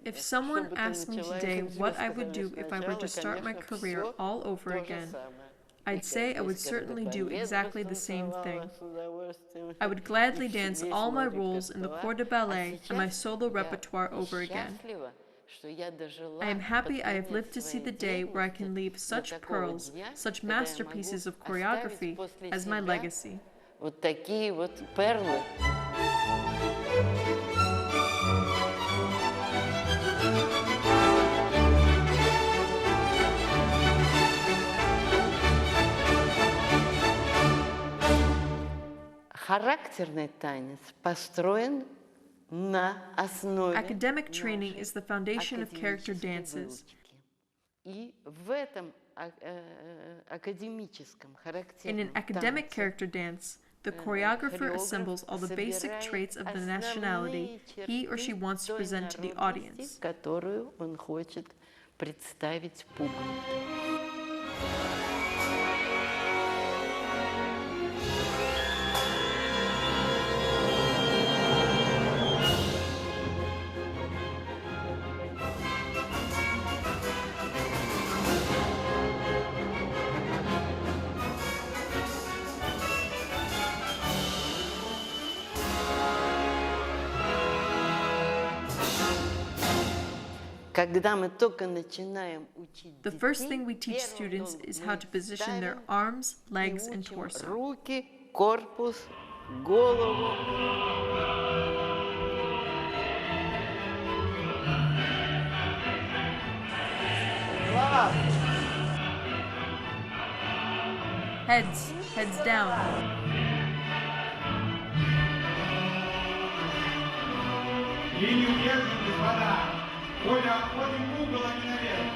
If someone asked me today what I would do if I were to start my career all over again, I'd say I would certainly do exactly the same thing. I would gladly dance all my roles in the corps de ballet and my solo repertoire over again. I am happy I have lived to see the day where I can leave such pearls, such masterpieces of choreography as my legacy. Academic training is the foundation of character dances. In an academic character dance, the choreographer assembles all the basic traits of the nationality he or she wants to present to the audience. The first thing we teach students is how to position their arms, legs, and torso. Heads down. Линию держим, господа. Оля, отходим в угол, а не наверх.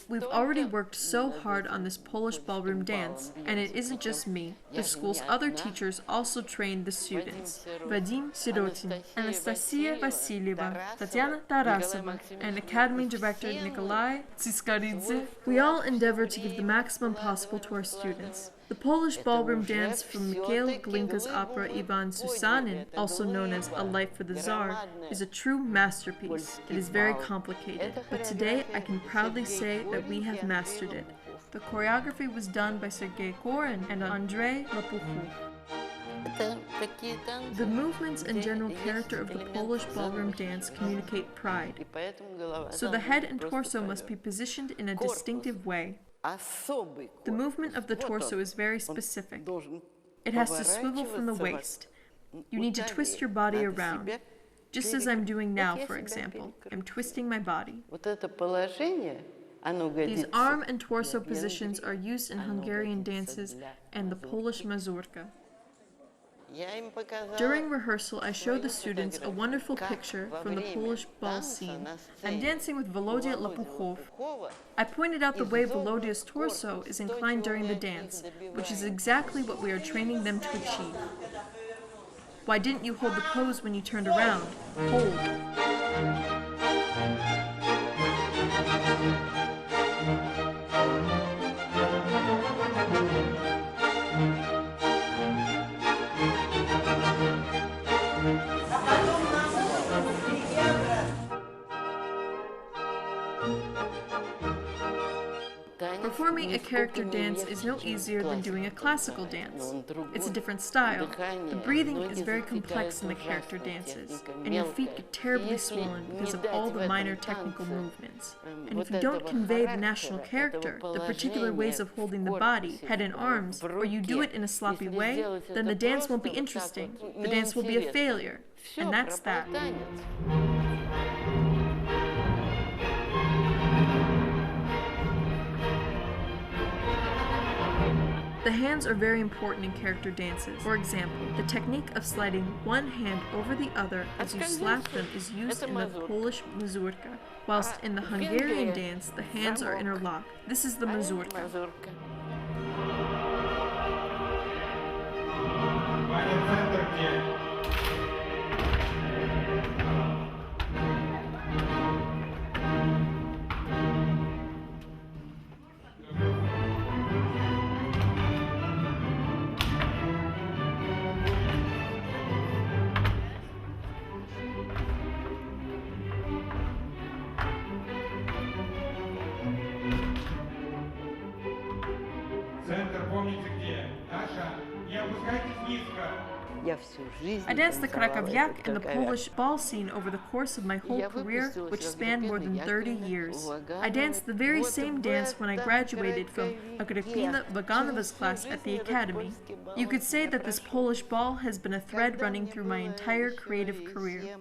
We've already worked so hard on this Polish ballroom dance, and it isn't just me. The school's other teachers also trained the students. Vadim Sirotin, Anastasia Vasilyeva, Tatiana Tarasova, and Academy Director Nikolai Tsiskaridze. We all endeavor to give the maximum possible to our students. The Polish ballroom dance from Mikhail Glinka's opera Ivan Susanin, also known as A Life for the Tsar, is a true masterpiece. It is very complicated, but today I can proudly say that we have mastered it. The choreography was done by Sergei Korin and Andrei Lapukhov. The movements and general character of the Polish ballroom dance communicate pride, so the head and torso must be positioned in a distinctive way. The movement of the torso is very specific. It has to swivel from the waist. You need to twist your body around, just as I'm doing now, for example. I'm twisting my body. These arm and torso positions are used in Hungarian dances and the Polish mazurka. During rehearsal, I showed the students a wonderful picture from the Polish ball scene. I'm dancing with Volodya Lapukhov. I pointed out the way Volodya's torso is inclined during the dance, which is exactly what we are training them to achieve. Why didn't you hold the pose when you turned around? Hold. Performing a character dance is no easier than doing a classical dance. It's a different style. The breathing is very complex in the character dances, and your feet get terribly swollen because of all the minor technical movements. And if you don't convey the national character, the particular ways of holding the body, head and arms, or you do it in a sloppy way, then the dance won't be interesting. The dance will be a failure. And that's that. The hands are very important in character dances. For example, the technique of sliding one hand over the other as you slap them is used in the Polish mazurka, whilst in the Hungarian dance, the hands are interlocked. This is the mazurka. Центр помните где? Даша, не опускайтесь низко. I danced the Krakowiak and the Polish ball scene over the course of my whole career, which spanned more than 30 years. I danced the very same dance when I graduated from Irina Vaganova's class at the Academy. You could say that this Polish ball has been a thread running through my entire creative career.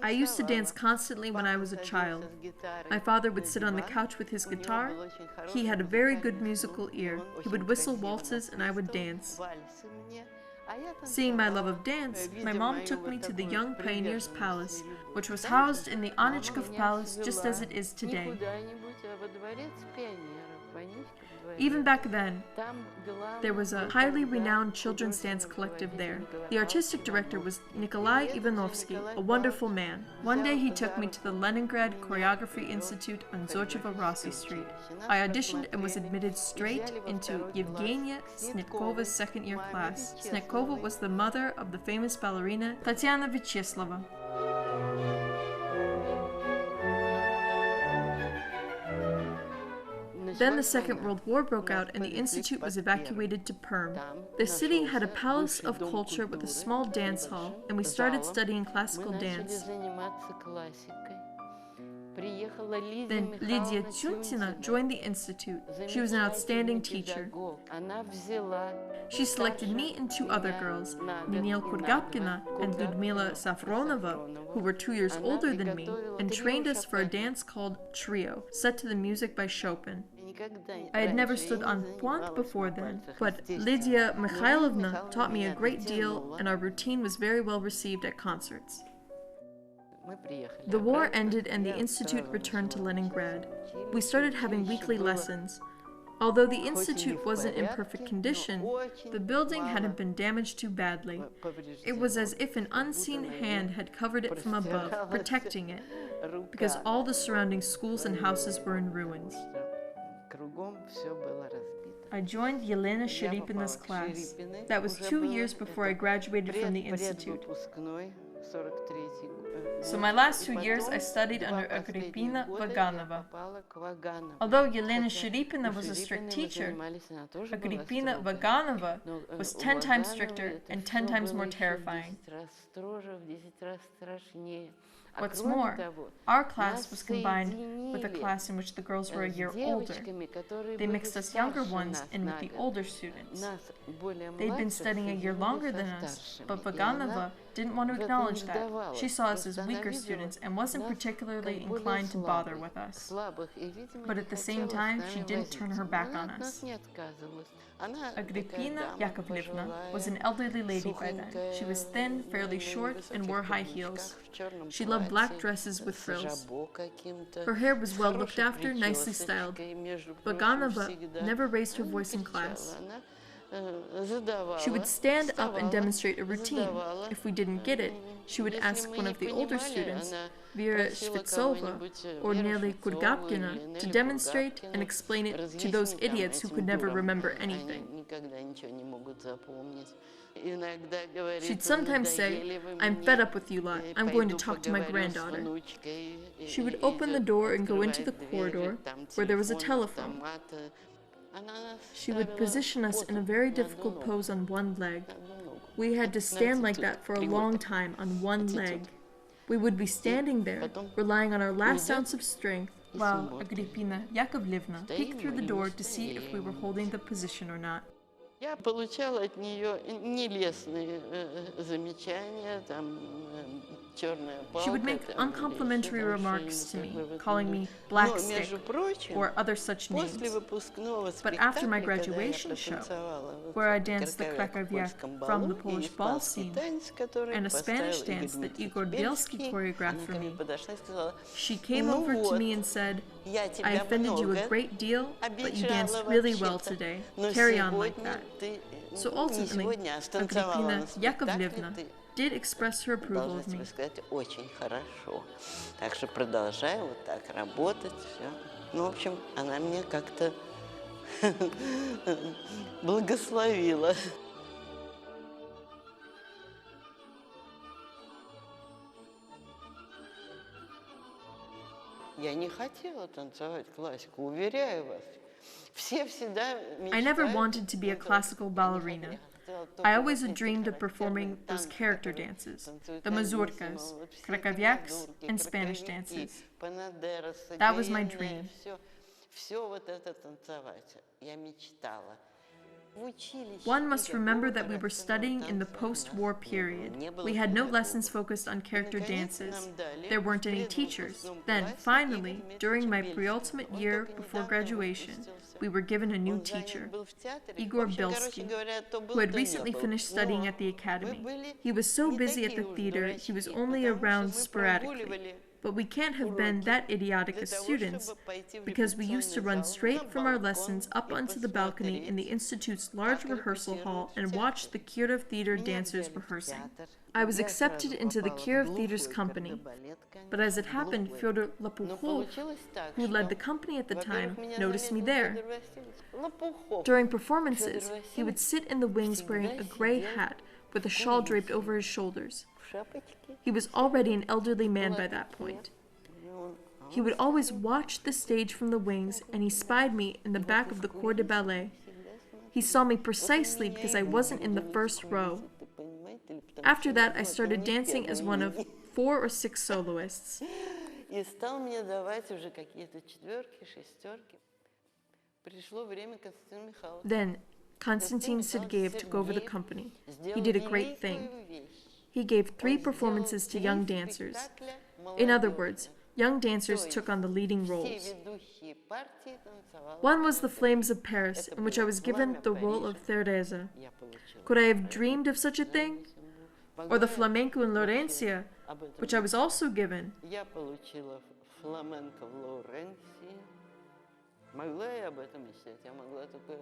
I used to dance constantly when I was a child. My father would sit on the couch with his guitar. He had a very good musical ear. He would whistle waltzes and I would dance. Seeing my love of dance, my mom took me to the Young Pioneers Palace, which was housed in the Anichkov Palace just as it is today. Even back then, there was a highly renowned children's dance collective there. The artistic director was Nikolai Ivanovsky, a wonderful man. One day he took me to the Leningrad Choreography Institute on Zorchevo Rossi Street. I auditioned and was admitted straight into Yevgenia Snetkova's second-year class. Snetkova was the mother of the famous ballerina Tatiana Vyacheslava. Then the Second World War broke out and the institute was evacuated to Perm. The city had a palace of culture with a small dance hall, and we started studying classical dance. Then Lydia Tsyuntina joined the institute. She was an outstanding teacher. She selected me and two other girls, Ninel Kurgapkina and Ludmila Safronova, who were 2 years older than me, and trained us for a dance called Trio, set to the music by Chopin. I had never stood on pointe before then, but Lydia Mikhailovna taught me a great deal, and our routine was very well received at concerts. The war ended and the institute returned to Leningrad. We started having weekly lessons. Although the institute wasn't in perfect condition, the building hadn't been damaged too badly. It was as if an unseen hand had covered it from above, protecting it, because all the surrounding schools and houses were in ruins. I joined Yelena Shiripina's class. That was 2 years before I graduated from the institute. So my last 2 years I studied under Agripina Vaganova. Although Yelena Shiripina was a strict teacher, Agripina Vaganova was 10 times stricter and 10 times more terrifying. What's more, our class was combined with a class in which the girls were a year older. They mixed us younger ones in with the older students. They'd been studying a year longer than us, but Vaganova didn't want to acknowledge that. She saw us as weaker students and wasn't particularly inclined to bother with us. But at the same time, she didn't turn her back on us. Agrippina Yakovlevna was an elderly lady by then. She was thin, fairly short, and wore high heels. She loved black dresses with frills. Her hair was well looked after, nicely styled. Vaganova never raised her voice in class. She would stand up and demonstrate a routine. If we didn't get it, she would ask one of the older students, Vera Shvetsova or Nelly Kurgapkina, to demonstrate and explain it to those idiots who could never remember anything. She'd sometimes say, "I'm fed up with you lot. I'm going to talk to my granddaughter." She would open the door and go into the corridor, where there was a telephone. She would position us in a very difficult pose on one leg. We had to stand like that for a long time on one leg. We would be standing there, relying on our last ounce of strength, while Agrippina Yakovlevna peeked through the door to see if we were holding the position or not. Я получала от нее нелестные замечания, там черная She would палка make там, или еще uncomplimentary там remarks to me, что-нибудь в calling этом me духе. black Но, stick между прочим, or other such после names. выпускного But after my спектакля, когда я graduation show, протанцевала вот where I danced the Краковяк в Krakowiak польском from the балу и Polish ball испанский scene, танец, который and a Spanish поставил dance that Igor Bielsky Бельский, choreographed она for ко мне me, подошла и сказала: she came ну over to вот, me and said, я I тебя offended you a много great deal, but you danced обижала really well вообще-то, today. но Carry on like сегодня that. ты, So не ultimately, сегодня, а станцевала Agripina на спектакле, Yakovlevna ты, did express her approval должна of тебе me. сказать, очень хорошо. Так что продолжай вот так работать, все. Ну, в общем, она мне как-то благословила. Я не хотела танцевать классику, уверяю вас. Все всегда I never мечтают wanted to be a classical ballerina. I always had dreamed of performing those character dances, the mazurkas, krakowiaks, and Spanish dances. That was my dream. Все вот это танцевать. Я мечтала. One must remember that we were studying in the post-war period. We had no lessons focused on character dances. There weren't any teachers. Then, finally, during my pre-ultimate year before graduation, we were given a new teacher, Igor Bielsky, who had recently finished studying at the academy. He was so busy at the theater, he was only around sporadically. But we can't have been that idiotic as students, because we used to run straight from our lessons up onto the balcony in the Institute's large rehearsal hall and watch the Kirov Theater dancers rehearsing. I was accepted into the Kirov Theater's company, but as it happened, Fyodor Lopukhov, who led the company at the time, noticed me there. During performances, he would sit in the wings wearing a gray hat with a shawl draped over his shoulders. He was already an elderly man by that point. He would always watch the stage from the wings, and he spied me in the back of the corps de ballet. He saw me precisely because I wasn't in the first row. After that, I started dancing as one of 4 or 6 soloists. И стал мне давать уже какие-то четверки, шестерки. Пришло время Константину Михайловичу. Then, Konstantin Sergeyev took over the company. He did a great thing. He gave 3 performances to young dancers. In other words, young dancers took on the leading roles. One was The Flames of Paris, in which I was given the role of Teresa. Could I have dreamed of such a thing? Or The Flamenco in Laurencia, which I was also given. Я получила фламенко в Лоуренции. Могла я об этом мечтать? Я могла только...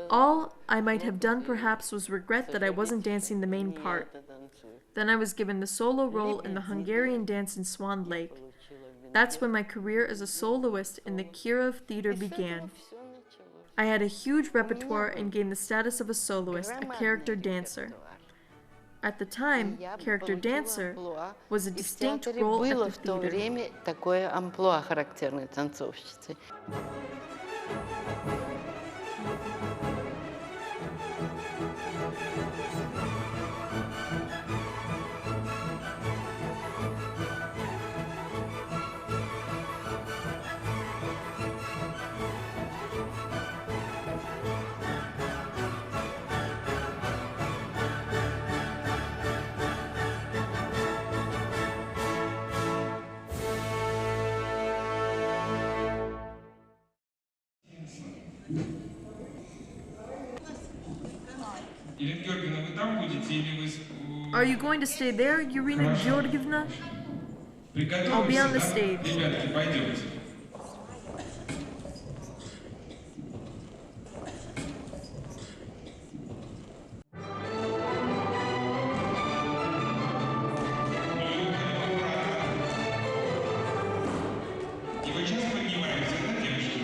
All I might have done perhaps was regret that I wasn't dancing the main part. Then I was given the solo role in the Hungarian dance in Swan Lake. That's when my career as a soloist in the Kirov Theater began. I had a huge repertoire and gained the status of a soloist, a character dancer. At the time, character dancer was a distinct role at the в то theater. время такое амплуа характерной танцовщицы. Ирина Георгиевна, вы там будете или вы... Are you going to stay there, Irina Georgievna? I'll be on the Приготовимся, да? stage. Ребятки, пойдемте. И вы часто поднимаетесь, да, девочки?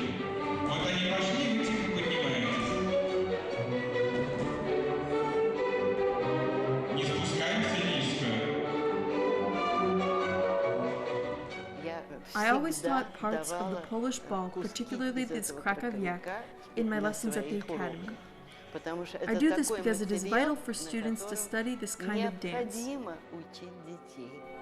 Вот они пошли, вы тихо поднимаетесь. Не спускаемся низко. I always taught parts of the Polish ball, particularly this Krakowiak, in my lessons at the academy. I do this because it is vital for students to study this kind of dance.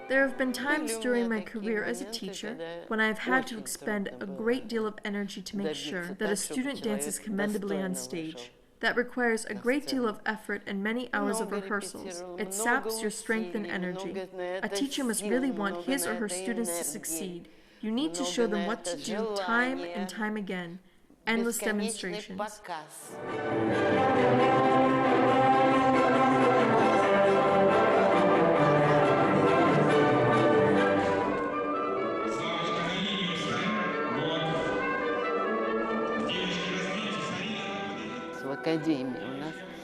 There have been times during my career as a teacher when I have had to expend a great deal of energy to make sure that a student dances commendably on stage. That requires a great deal of effort and many hours of rehearsals. It saps your strength and energy. A teacher must really want his or her students to succeed. You need to show them what to do time and time again. Endless demonstrations.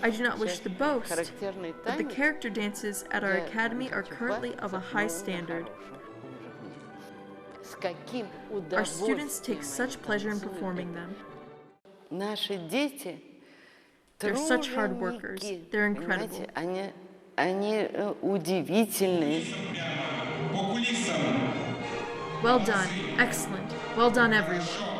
I do not wish to boast, but the character dances at our academy are currently of a high standard. Our students take such pleasure in performing them. They're such hard workers. They're incredible. Well done. Excellent. Well done, everyone.